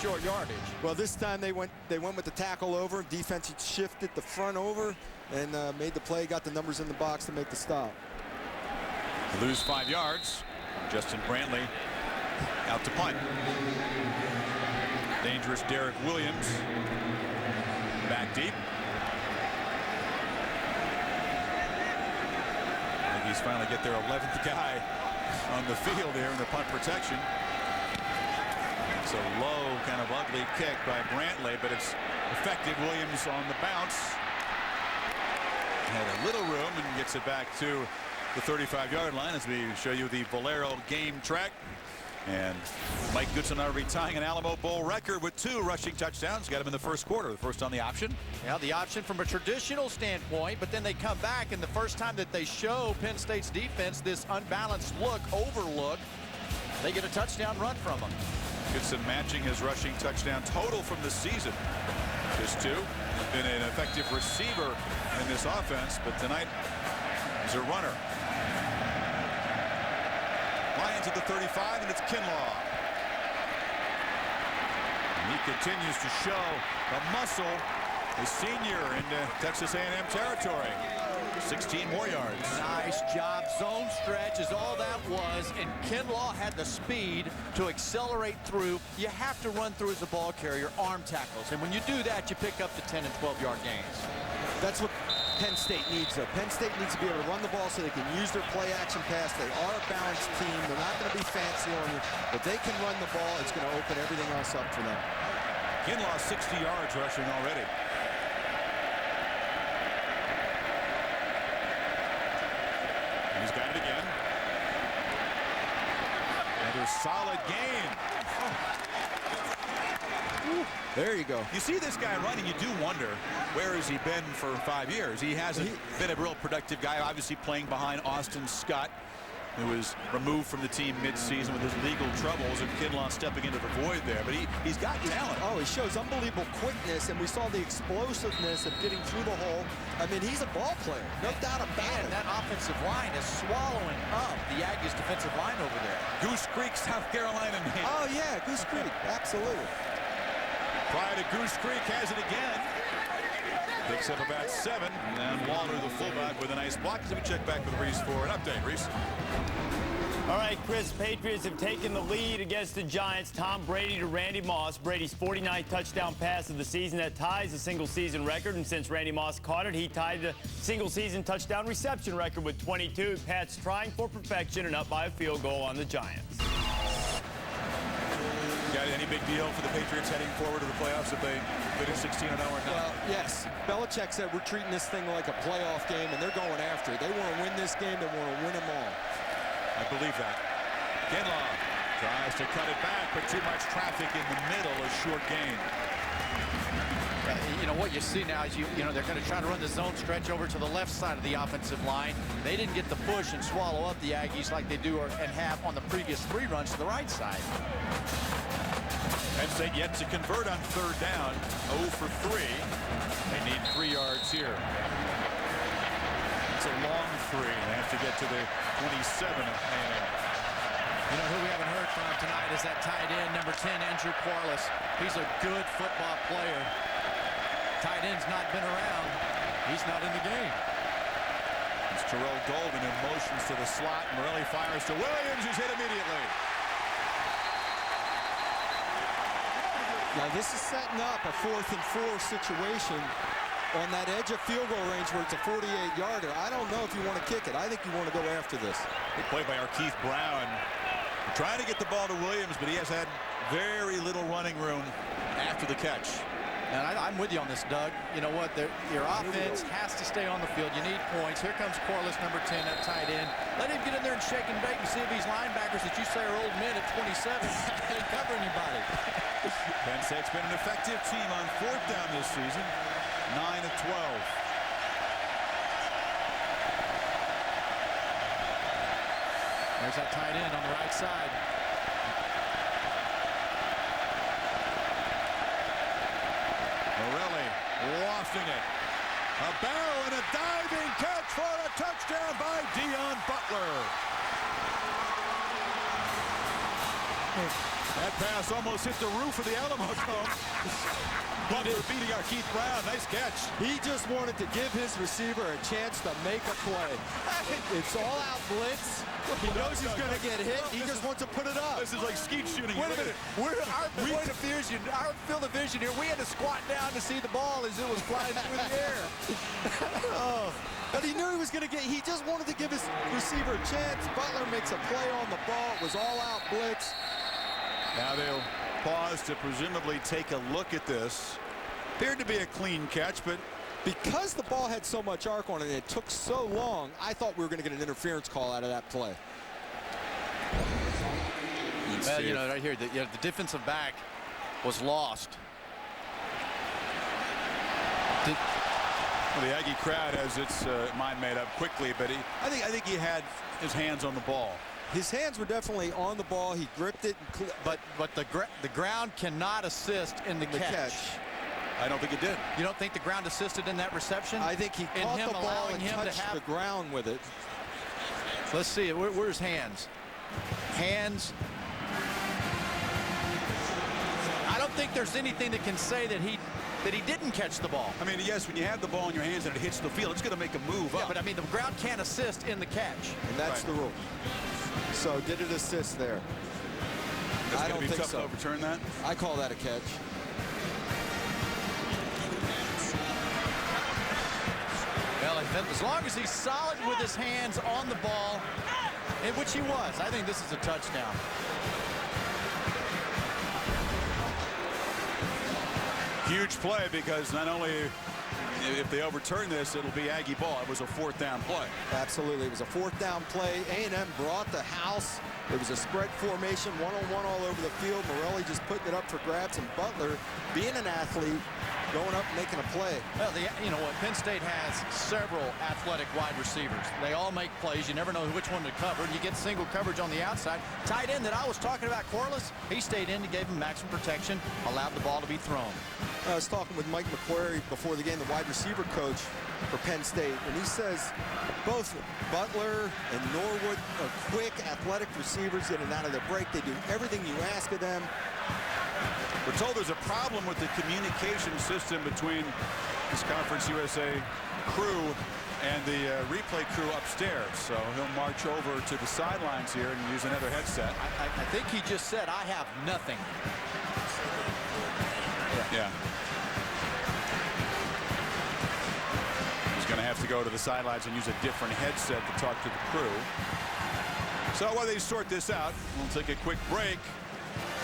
short yardage. Well, this time they went with the tackle over. Defense shifted the front over and made the play, got the numbers in the box to make the stop. They lose 5 yards. Justin Brantley out to punt. Dangerous Derek Williams back deep. I think he's finally get their 11th guy on the field here in the punt protection. It's a low, kind of ugly kick by Brantley, but it's effective. Williams on the bounce. Had a little room and gets it back to the 35-yard line as we show you the Valero game track. And Mike Goodson already tying an Alamo Bowl record with 2 rushing touchdowns. Got him in the first quarter. The first on the option. Yeah, the option from a traditional standpoint, but then they come back, and the first time that they show Penn State's defense this unbalanced look, overlook, they get a touchdown run from them. Goodson matching his rushing touchdown total from the season. Just 2. Been an effective receiver in this offense, but tonight he's a runner. Lions at the 35, and it's Kinlaw. And he continues to show the muscle, the senior into Texas A&M territory. 16 more yards. Nice job. Zone stretch is all that was, and Kinlaw had the speed to accelerate through. You have to run through as a ball carrier, arm tackles, and when you do that, you pick up the 10 and 12-yard gains. That's what Penn State needs, though. Penn State needs to be able to run the ball so they can use their play-action pass. They are a balanced team. They're not going to be fancy on you. If they can run the ball, it's going to open everything else up for them. Kinlaw 60 yards rushing already. He's got it again. Another solid gain. There you go. You see this guy running, you do wonder, where has he been for 5 years? He hasn't been a real productive guy, obviously playing behind Austin Scott, who was removed from the team mid-season with his legal troubles, and Kinlaw stepping into the void there. But he's got talent. Oh, he shows unbelievable quickness, and we saw the explosiveness of getting through the hole. I mean, he's a ball player, no doubt about it. And that offensive line is swallowing up the Aggies defensive line over there. Goose Creek, South Carolina. Oh, yeah, Goose Creek, absolutely. Pride of Goose Creek has it again. Picks up about 7. And Waller, the fullback, with a nice block. Let me check back with Reese for an update. Reese. All right, Chris, Patriots have taken the lead against the Giants. Tom Brady to Randy Moss. Brady's 49th touchdown pass of the season. That ties the single-season record. And since Randy Moss caught it, he tied the single-season touchdown reception record with 22. Pats trying for perfection and up by a field goal on the Giants. Got any big deal for the Patriots heading forward to the playoffs if they finish 16-0 or not? Well, yes. Belichick said we're treating this thing like a playoff game, and they're going after it. They want to win this game. They want to win them all. I believe that. Kinlaw tries to cut it back, but too much traffic in the middle. A short gain. You know, what you see now is, you know, they're going to try to run the zone stretch over to the left side of the offensive line. They didn't get the push and swallow up the Aggies like they do and have on the previous 3 runs to the right side. Penn State yet to convert on 3rd down. 0 for 3. They need 3 yards here. It's a long 3. They have to get to the 27 of A&M. You know who we haven't heard from tonight is that tight end, number 10, Andrew Quarles. He's a good football player. Tight end's not been around. He's not in the game. It's Terrell Golden in motions to the slot. Morelli fires to Williams, who's hit immediately. Now this is setting up a 4th and 4 situation on that edge of field goal range where it's a 48-yarder. I don't know if you want to kick it. I think you want to go after this. Good play by our Keith Brown. Trying to get the ball to Williams, but he has had very little running room after the catch. And I'm with you on this, Doug. You know what? Your offense has to stay on the field. You need points. Here comes Quarles, number 10, that tight end. Let him get in there and shake and bake and see if these linebackers that you say are old men at 27 can't cover anybody. Penn State's been an effective team on 4th down this season. 9 of 12. There's that tight end on the right side. Morelli lofting it. A barrel and a diving catch for a touchdown by Dion Butler. That pass almost hit the roof of the Alamo Dome. Butler beating our Keith Brown. Nice catch. He just wanted to give his receiver a chance to make a play. It's all out blitz. He knows he's going to get hit. He just wants to put it up. This is like skeet shooting. Wait a minute. Our field of vision here, we had to squat down to see the ball as it was flying through the air. But he knew he was going to get, he just wanted to give his receiver a chance. Butler makes a play on the ball. It was all out blitz. Now they'll pause to presumably take a look at this. Appeared to be a clean catch, but because the ball had so much arc on it, and it took so long, I thought we were going to get an interference call out of that play. Well, you know, right here, the defensive back was lost. Well, the Aggie crowd has its mind made up quickly, but I think he had his hands on the ball. His hands were definitely on the ball. He gripped it, but the ground cannot assist in the catch. I don't think it did. You don't think the ground assisted in that reception? I think he caught the ball and touched the ground with it. Let's see it. Where's hands? Hands. I don't think there's anything that can say that he didn't catch the ball. I mean, yes, when you have the ball in your hands and it hits the field, it's going to make a move up. But I mean, the ground can't assist in the catch. And that's the rule. So did it assist there? I don't think so. To overturn that? I call that a catch. Well, as long as he's solid with his hands on the ball, in which he was, I think this is a touchdown. Huge play, because not only if they overturn this, it'll be Aggie ball. It was a fourth down play. Absolutely. It was a fourth down play. A&M brought the house. It was a spread formation, one-on-one all over the field. Morelli just putting it up for grabs, and Butler, being an athlete, going up and making a play. Well, you know what? Penn State has several athletic wide receivers. They all make plays. You never know which one to cover. You get single coverage on the outside. Tight end that I was talking about, Corliss, he stayed in and gave him maximum protection, allowed the ball to be thrown. I was talking with Mike McQuarrie before the game, the wide receiver coach for Penn State, and he says both Butler and Norwood are quick, athletic receivers in and out of their break. They do everything you ask of them. We're told there's a problem with the communication system between this Conference USA crew and the replay crew upstairs. So he'll march over to the sidelines here and use another headset. I think he just said, I have nothing. Yeah. He's going to have to go to the sidelines and use a different headset to talk to the crew. So while they sort this out, we'll take a quick break.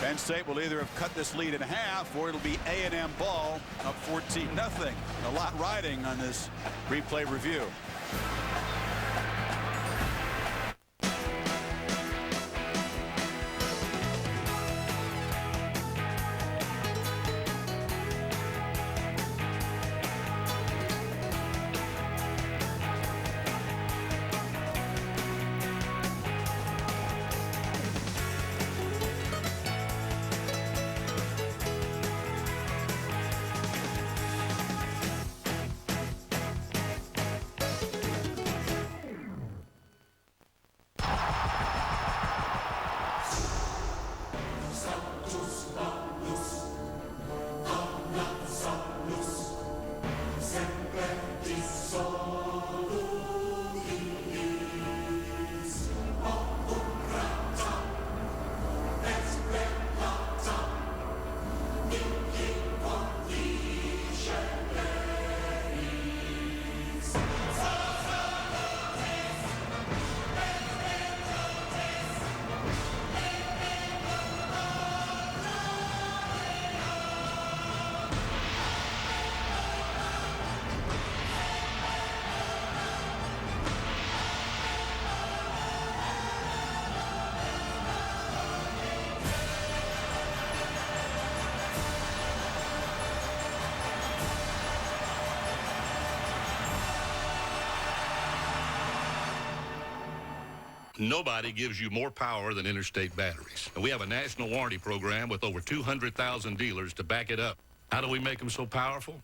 Penn State will either have cut this lead in half, or it'll be A&M ball up 14-0. A lot riding on this replay review. Nobody gives you more power than Interstate Batteries. And we have a national warranty program with over 200,000 dealers to back it up. How do we make them so powerful?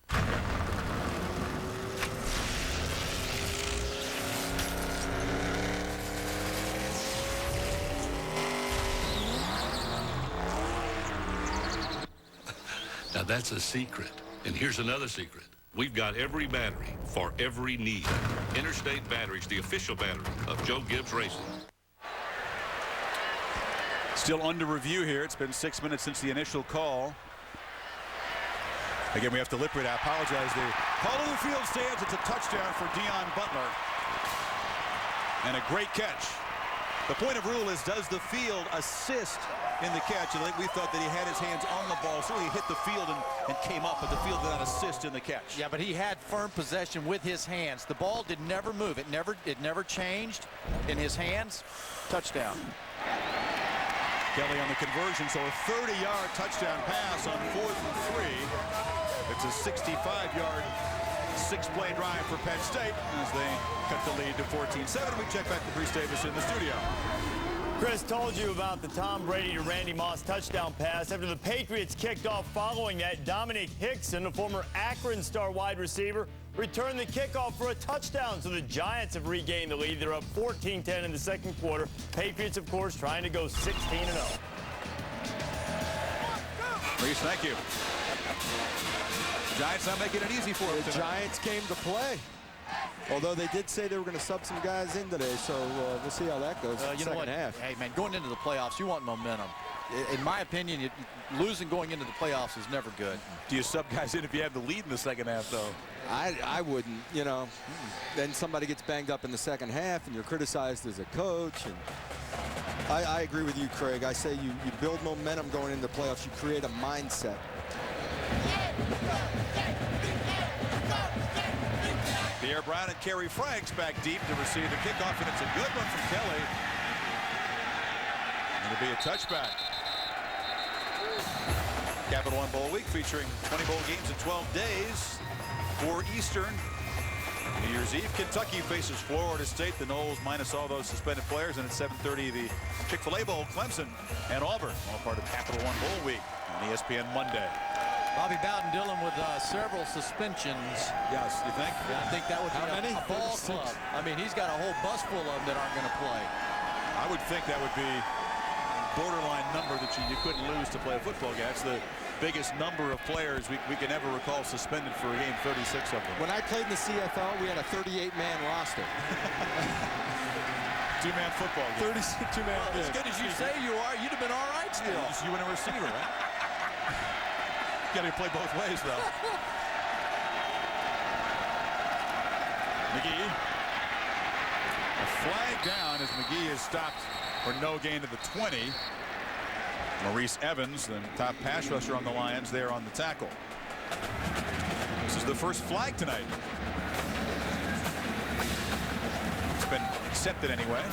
Now, that's a secret. And here's another secret. We've got every battery for every need. Interstate Batteries, the official battery of Joe Gibbs Racing. Still under review here. It's been 6 minutes since the initial call. Again, we have to lip read. I apologize. The call of the field stands. It's a touchdown for Dion Butler. And a great catch. The point of rule is, does the field assist in the catch? And I think we thought that he had his hands on the ball, so he hit the field and came up, but the field did not assist in the catch. Yeah, but he had firm possession with his hands. The ball did never move. It never changed in his hands. Touchdown. Kelly on the conversion, so a 30-yard touchdown pass on 4th and 3. It's a 65-yard, 6-play drive for Penn State as they cut the lead to 14-7. We check back to Chris Davis in the studio. Chris told you about the Tom Brady to Randy Moss touchdown pass. After the Patriots kicked off following that, Dominic Hickson, a former Akron star wide receiver, returned the kickoff for a touchdown. So the Giants have regained the lead. They're up 14-10 in the second quarter. Patriots, of course, trying to go 16-0. Reese, thank you. Giants not making it easy for them. The Giants came to play. Although they did say they were going to sub some guys in today, so we'll see how that goes. You know what? Half. Hey, man, going into the playoffs, you want momentum. In my opinion, losing going into the playoffs is never good. Do you sub guys in if you have the lead in the second half, though? I wouldn't, you know. Then somebody gets banged up in the second half, and you're criticized as a coach. And I agree with you, Craig. I say you build momentum going into the playoffs. You create a mindset. Pierre Brown and Kerry Franks back deep to receive the kickoff, and it's a good one from Kelly. It'll be a touchback. Capital One Bowl week featuring 20 bowl games in 12 days. 4 Eastern. New Year's Eve, Kentucky faces Florida State. The Noles minus all those suspended players, and at 7:30 the Chick-fil-A Bowl, Clemson and Auburn, all part of Capital One Bowl week on ESPN Monday. Bobby Bowden Dillon with several suspensions. Yes, you think? Yeah, I think that would be a ball club. I mean, he's got a whole bus full of them that aren't going to play. I would think that would be a borderline number that you couldn't lose to play a football game. That's the biggest number of players we can ever recall suspended for a game, 36 of them. When I played in the CFL, we had a 38-man roster. Two-man football game. 32-man. Well, as good as you say you are, you'd have been all right still. Just you and a receiver, right? You got to play both ways, though. McGee. A flag down as McGee is stopped for no gain to the 20. Maurice Evans, the top pass rusher on the Lions, there on the tackle. This is the first flag tonight. It's been accepted anyway.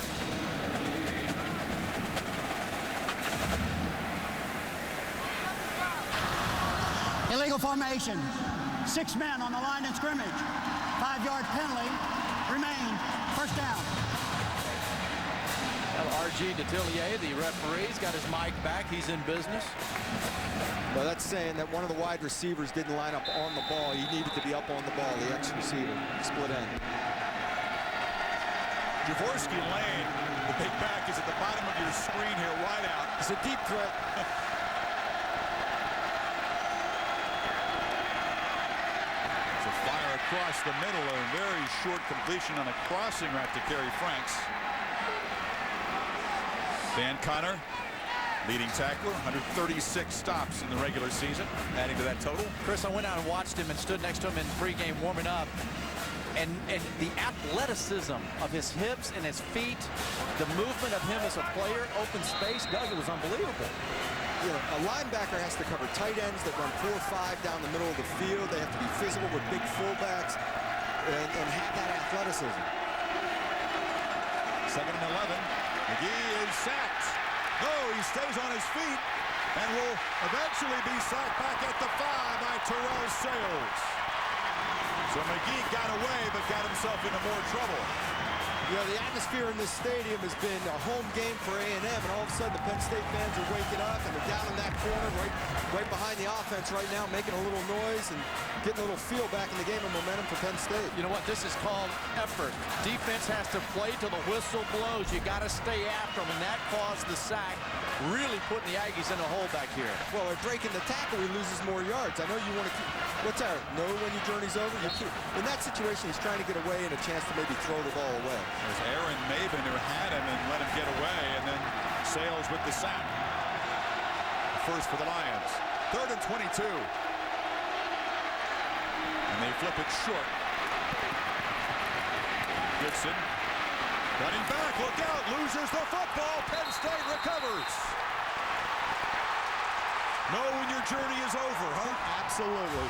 Illegal formation. 6 men on the line of scrimmage. 5-yard penalty. Remain. First down. Well, R.G. Detillier, the referee's got his mic back. He's in business. Well, that's saying that one of the wide receivers didn't line up on the ball. He needed to be up on the ball, the ex-receiver. Split end. Jaworski Lane, the big back, is at the bottom of your screen here, wide out. It's a deep threat. It's a fire across the middle, a very short completion on a crossing route to Kerry Franks. Dan Connor, leading tackler, 136 stops in the regular season, adding to that total. Chris, I went out and watched him and stood next to him in pregame warming up. And the athleticism of his hips and his feet, the movement of him as a player, open space, Doug, it was unbelievable. You know, a linebacker has to cover tight ends that run 4-5 down the middle of the field. They have to be physical with big fullbacks and have that athleticism. 2nd and 11. McGee is sacked. No, he stays on his feet and will eventually be sacked back at the 5 by Terrell Sales. So McGee got away, but got himself into more trouble. You know, the atmosphere in this stadium has been a home game for A&M, and all of a sudden the Penn State fans are waking up, and they're down in that corner right behind the offense right now, making a little noise and getting a little feel back in the game and momentum for Penn State. You know what? This is called effort. Defense has to play till the whistle blows. You got to stay after them, and that caused the sack really putting the Aggies in a hole back here. Well, they're breaking the tackle, he loses more yards. I know you want to keep, what's that? Know when your journey's over? You keep, in that situation, he's trying to get away and a chance to maybe throw the ball away. There's Aaron Maven who had him and let him get away, and then Sales with the sack. First for the Lions. 3rd and 22. And they flip it short. Goodson running back, look out, loses the football. Penn State recovers. Know when your journey is over, huh? Absolutely.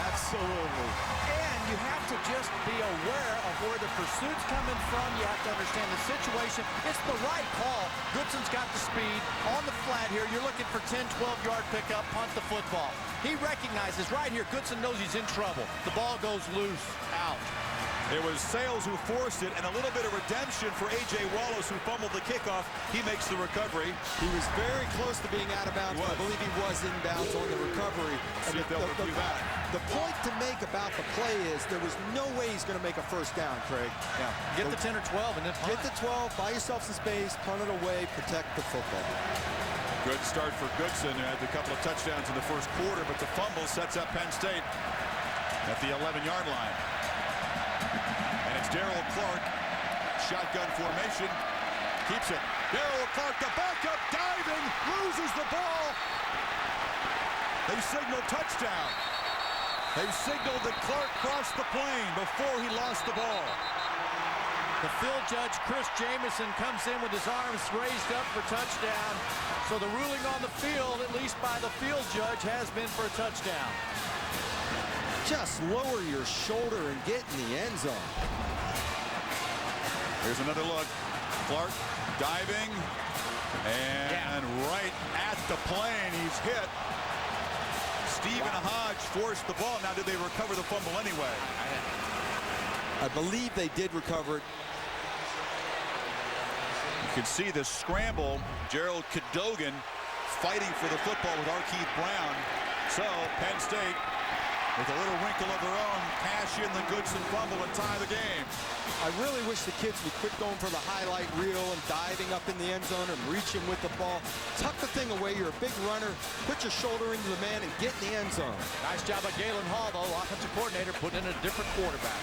Absolutely. And you have to just be aware of where the pursuit's coming from. You have to understand the situation. It's the right call. Goodson's got the speed on the flat here. You're looking for 10, 12-yard pickup, punt the football. He recognizes right here, Goodson knows he's in trouble. The ball goes loose, out. It was Sales who forced it, and a little bit of redemption for A.J. Wallace, who fumbled the kickoff. He makes the recovery. He was very close to being out of bounds. I believe he was inbounds on the recovery. See if they'll review that. The point to make about the play is there was no way he's going to make a first down, Craig. Yeah. Get the 10 or 12 and then punt. Get the 12, buy yourself some space, punt it away, protect the football. Good start for Goodson, who had a couple of touchdowns in the first quarter, but the fumble sets up Penn State at the 11-yard line. And it's Darrell Clark, shotgun formation, keeps it. Darrell Clark, the backup, diving, loses the ball. They signal touchdown. They signaled that Clark crossed the plane before he lost the ball. The field judge, Chris Jamison, comes in with his arms raised up for touchdown. So the ruling on the field, at least by the field judge, has been for a touchdown. Just lower your shoulder and get in the end zone. Here's another look. Clark diving, and right at the plane, he's hit. Stephen Hodge forced the ball. Now, did they recover the fumble anyway? I believe they did recover it. You can see the scramble. Gerald Cadogan fighting for the football with Arkeith Brown. So Penn State, with a little wrinkle of their own, cash in the Goodson fumble and tie the game. I really wish the kids would quit going for the highlight reel and diving up in the end zone and reaching with the ball. Tuck the thing away. You're a big runner. Put your shoulder into the man and get in the end zone. Nice job by Galen Hall, though, offensive coordinator, putting in a different quarterback.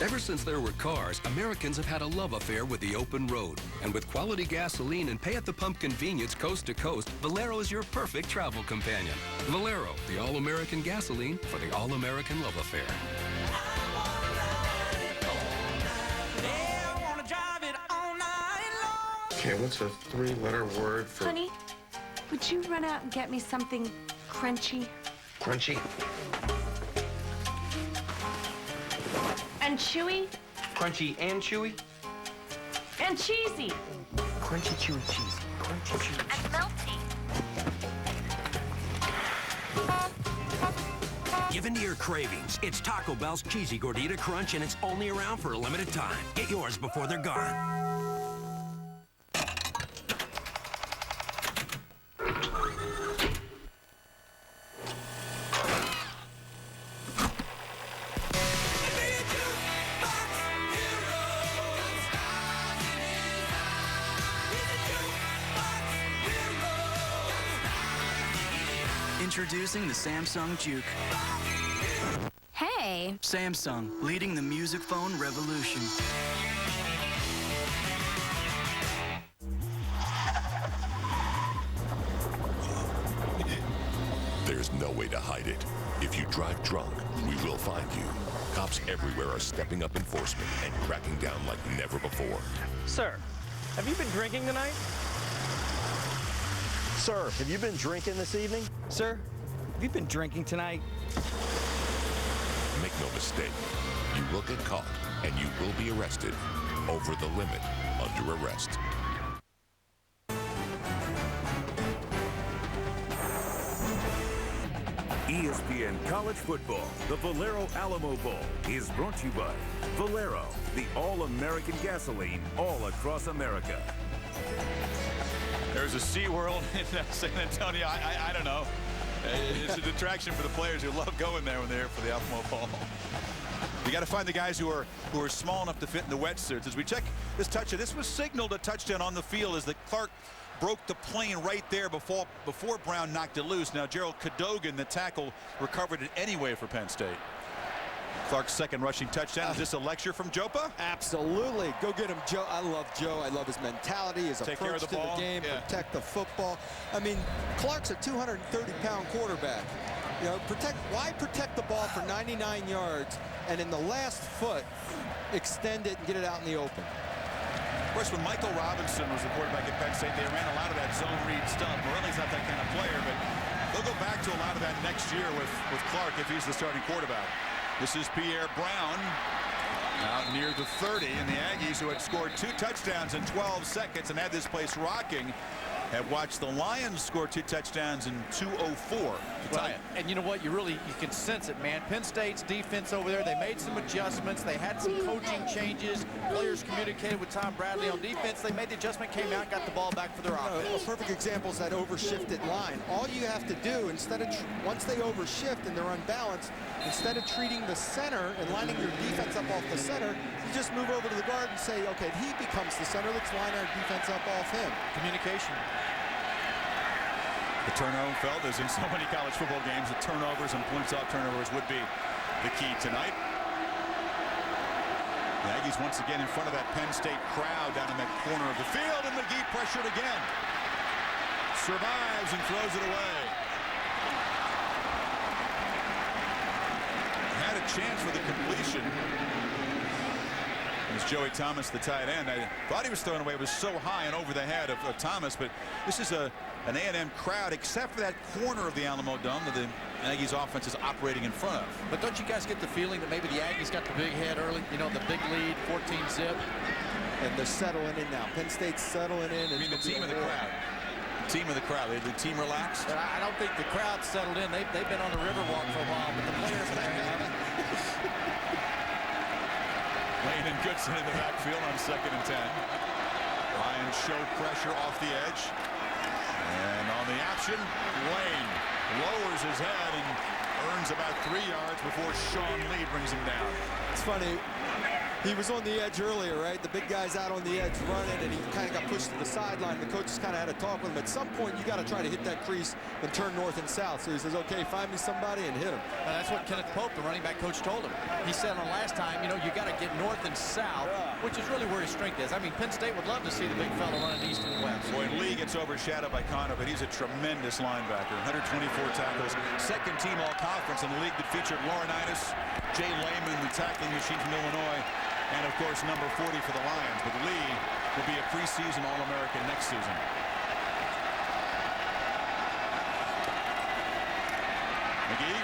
Ever since there were cars, Americans have had a love affair with the open road. And with quality gasoline and pay-at-the-pump convenience coast to coast, Valero is your perfect travel companion. Valero, the all-American gasoline for the all-American love affair. Okay, what's a 3-letter word for... Honey, would you run out and get me something crunchy? Crunchy? And chewy? Crunchy and chewy? And cheesy? Crunchy, chewy, cheesy. Crunchy, chewy, And melty? Give in to your cravings. It's Taco Bell's Cheesy Gordita Crunch, and it's only around for a limited time. Get yours before they're gone. Introducing the Samsung Juke. Hey. Samsung, leading the music phone revolution. There's no way to hide it. If you drive drunk, we will find you. Cops everywhere are stepping up enforcement and cracking down like never before. Sir, have you been drinking tonight? Sir, have you been drinking this evening? Sir, have you been drinking tonight? Make no mistake, you will get caught and you will be arrested. Over the limit, under arrest. ESPN College Football, the Valero Alamo Bowl, is brought to you by Valero, the all-American gasoline all across America. There's a SeaWorld in San Antonio. I don't know. It's a detraction for the players who love going there when they're here for the Alamo Bowl. You got to find the guys who are small enough to fit in the wetsuits. As we check this touchdown, this was signaled a touchdown on the field as the Clark broke the plane right there before Brown knocked it loose. Now Gerald Cadogan, the tackle, recovered it anyway for Penn State. Clark's second rushing touchdown. Is this a lecture from Jopa? Absolutely. Go get him, Joe. I love Joe. I love his mentality, his approach to the game, protect the football. I mean, Clark's a 230-pound quarterback. You know, why protect the ball for 99 yards and in the last foot extend it and get it out in the open? Of course, when Michael Robinson was the quarterback at Penn State, they ran a lot of that zone read stuff. Morelli's not that kind of player, but they'll go back to a lot of that next year with Clark if he's the starting quarterback. This is Pierre Brown out near the 30, and the Aggies, who had scored 2 touchdowns in 12 seconds and had this place rocking, have watched the Lions score 2 touchdowns in 2:04. And you know what? You can sense it, man. Penn State's defense over there, they made some adjustments. They had some coaching changes. Players communicated with Tom Bradley on defense. They made the adjustment, came out, got the ball back for their offense. A perfect example is that overshifted line. All you have to do, once they overshift and they're unbalanced, instead of treating the center and lining your defense up off the center, you just move over to the guard and say, okay, if he becomes the center, let's line our defense up off him. Communication. The turnover felt, as in so many college football games, the turnovers and points off turnovers would be the key tonight. The Aggies once again in front of that Penn State crowd down in that corner of the field, and McGee pressured again. Survives and throws it away. Had a chance for the completion. It was Joey Thomas, the tight end. I thought he was throwing away. It was so high and over the head of Thomas, but this is an A&M crowd, except for that corner of the Alamo Dome that the Aggies offense is operating in front of. But don't you guys get the feeling that maybe the Aggies got the big head early? You know, the big lead, 14-zip. And they're settling in now. Penn State's settling in. I mean, the team of the crowd. The team of the crowd. The team relaxed? I don't think the crowd settled in. They've been on the Riverwalk for a while, but the players have. Lane and Goodson in the backfield on 2nd and 10. Lions show pressure off the edge. And on the option, Lane lowers his head and earns about 3 yards before Sean Lee brings him down. It's funny. He was on the edge earlier, right? The big guy's out on the edge running, and he kind of got pushed to the sideline. The coaches kind of had a talk with him. At some point, you got to try to hit that crease and turn north and south. So he says, okay, find me somebody and hit him. Well, that's what Kenneth Pope, the running back coach, told him. He said on last time, you know, you got to get north and south, which is really where his strength is. I mean, Penn State would love to see the big fella running east and west. Boy, Lee gets overshadowed by Connor, but he's a tremendous linebacker. 124 tackles, 2nd team all-conference in the league that featured Laurinaitis, Jay Lehman, the tackling machine from Illinois, and of course number 40 for the Lions. But Lee will be a preseason All-American next season. McGee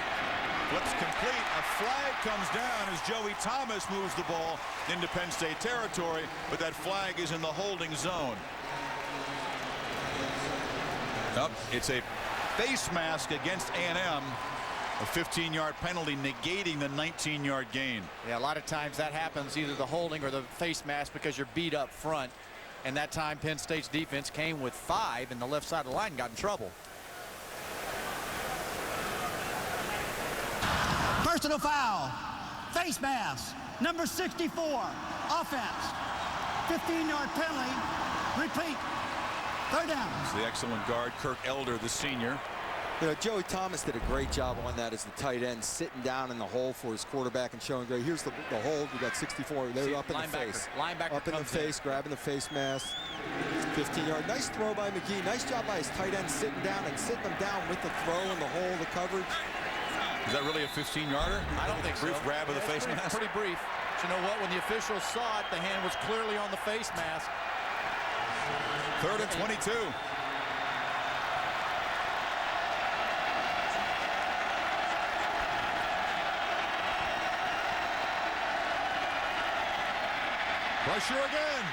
flips complete. A flag comes down as Joey Thomas moves the ball into Penn State territory, but that flag is in the holding zone. It's a face mask against A&M. A 15-yard penalty negating the 19-yard gain. Yeah, a lot of times that happens, either the holding or the face mask, because you're beat up front. And that time Penn State's defense came with 5 and the left side of the line got in trouble. Personal foul. Face mask. Number 64. Offense. 15-yard penalty. Repeat. 3rd down. It's the excellent guard, Kirk Elder, the senior. You know, Joey Thomas did a great job on that as the tight end, sitting down in the hole for his quarterback and showing great. Here's the hold. We got 64. They're up in the face. Linebacker up in the face, grabbing the face mask. 15-yard. Nice throw by McGee. Nice job by his tight end sitting down and sitting him down with the throw and the hole, the coverage. Is that really a 15-yarder? I don't think so. Brief grab of the face mask? Pretty brief. But you know what? When the officials saw it, the hand was clearly on the face mask. 3rd and 22. Pressure again.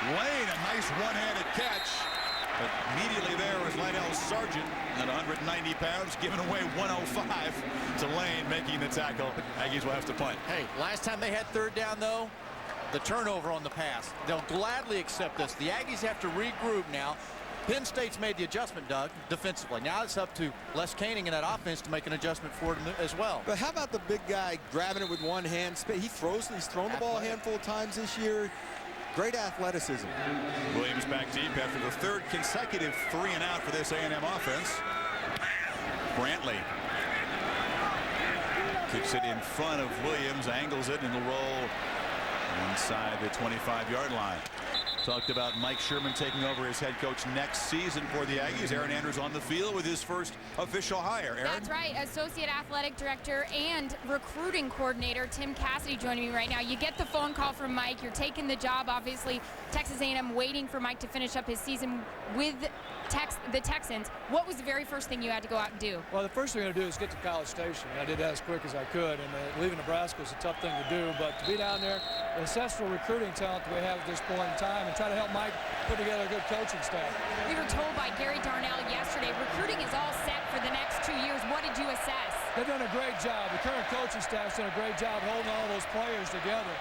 Lane, a nice one-handed catch. But immediately there was Lydell Sargent at 190 pounds, giving away 105 to Lane, making the tackle. Aggies will have to punt. Hey, last time they had 3rd down, though, the turnover on the pass. They'll gladly accept this. The Aggies have to regroup now. Penn State's made the adjustment, Doug, defensively. Now it's up to Les Koenig in that offense to make an adjustment for it as well. But how about the big guy grabbing it with one hand? He's thrown the ball a handful of times this year. Great athleticism. Williams back deep after the third consecutive 3 and out for this A&M offense. Brantley kicks it in front of Williams, angles it, and it'll roll inside the 25-yard line. Talked about Mike Sherman taking over as head coach next season for the Aggies. Aaron Andrews on the field with his first official hire. Aaron? That's right. Associate Athletic Director and Recruiting Coordinator Tim Cassidy joining me right now. You get the phone call from Mike. You're taking the job, obviously. Texas A&M waiting for Mike to finish up his season with the Texans. What was the very first thing you had to go out and do? Well, the first thing I had to do is get to College Station. I did that as quick as I could, and leaving Nebraska was a tough thing to do, but to be down there, assess the recruiting talent that we have at this point in time, and try to help Mike put together a good coaching staff. We were told by Gary Darnell yesterday, recruiting is all set for the next 2 years. What did you assess? They've done a great job. The current coaching staff's done a great job holding all those players together.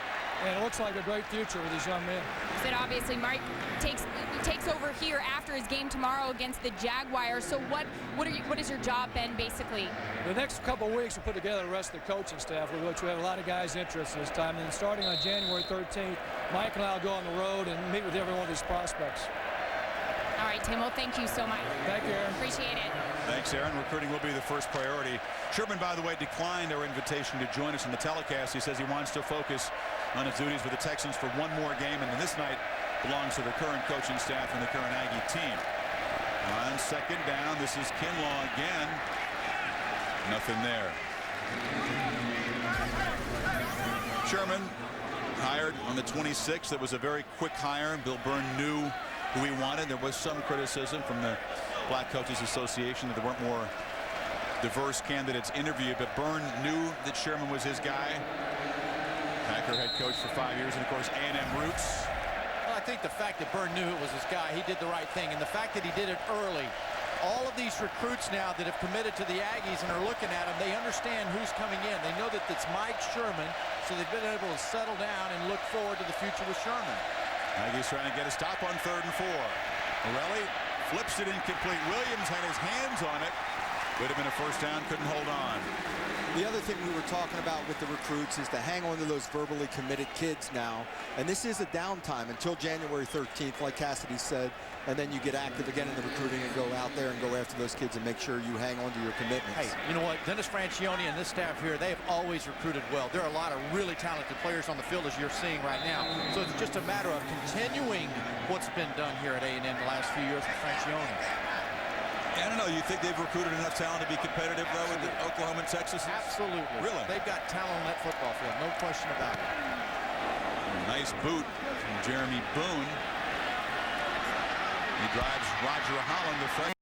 And it looks like a great future with these young men. You said obviously Mike takes over here after his game tomorrow against the Jaguars. So what is your job, Ben, basically? The next couple of weeks we'll put together the rest of the coaching staff, with which we have a lot of guys interested this time. And then starting on January 13th, Mike and I will go on the road and meet with every one of these prospects. All right, Tim, well, thank you so much. Thank you, Aaron. Appreciate it. Thanks, Aaron. Recruiting will be the first priority. Sherman, by the way, declined our invitation to join us in the telecast. He says he wants to focus on his duties with the Texans for one more game, and this night belongs to the current coaching staff and the current Aggie team. On second down, this is Kinlaw again. Nothing there. Sherman hired on the 26th. It was a very quick hire. Bill Byrne knew who he wanted. There was some criticism from the Black Coaches Association that there weren't more diverse candidates interviewed, but Byrne knew that Sherman was his guy. Packer head coach for 5 years, and of course A&M roots. Well, I think the fact that Byrne knew it was his guy, he did the right thing, and the fact that he did it early. All of these recruits now that have committed to the Aggies and are looking at him, they understand who's coming in. They know that it's Mike Sherman, so they've been able to settle down and look forward to the future with Sherman. Aggies trying to get a stop on 3rd and 4. Morelli flips it incomplete. Williams had his hands on it. Would have been a first down, couldn't hold on. The other thing we were talking about with the recruits is to hang on to those verbally committed kids now. And this is a downtime until January 13th, like Cassidy said. And then you get active again in the recruiting and go out there and go after those kids and make sure you hang on to your commitments. Hey, you know what? Dennis Francione and this staff here, they have always recruited well. There are a lot of really talented players on the field, as you're seeing right now. So it's just a matter of continuing what's been done here at A&M the last few years with Francione. I don't know. You think they've recruited enough talent to be competitive, though, with Oklahoma and Texas? Absolutely. Really? They've got talent on that football field. No question about it. Nice boot from Jeremy Boone. He drives Roger Holland, the freshman.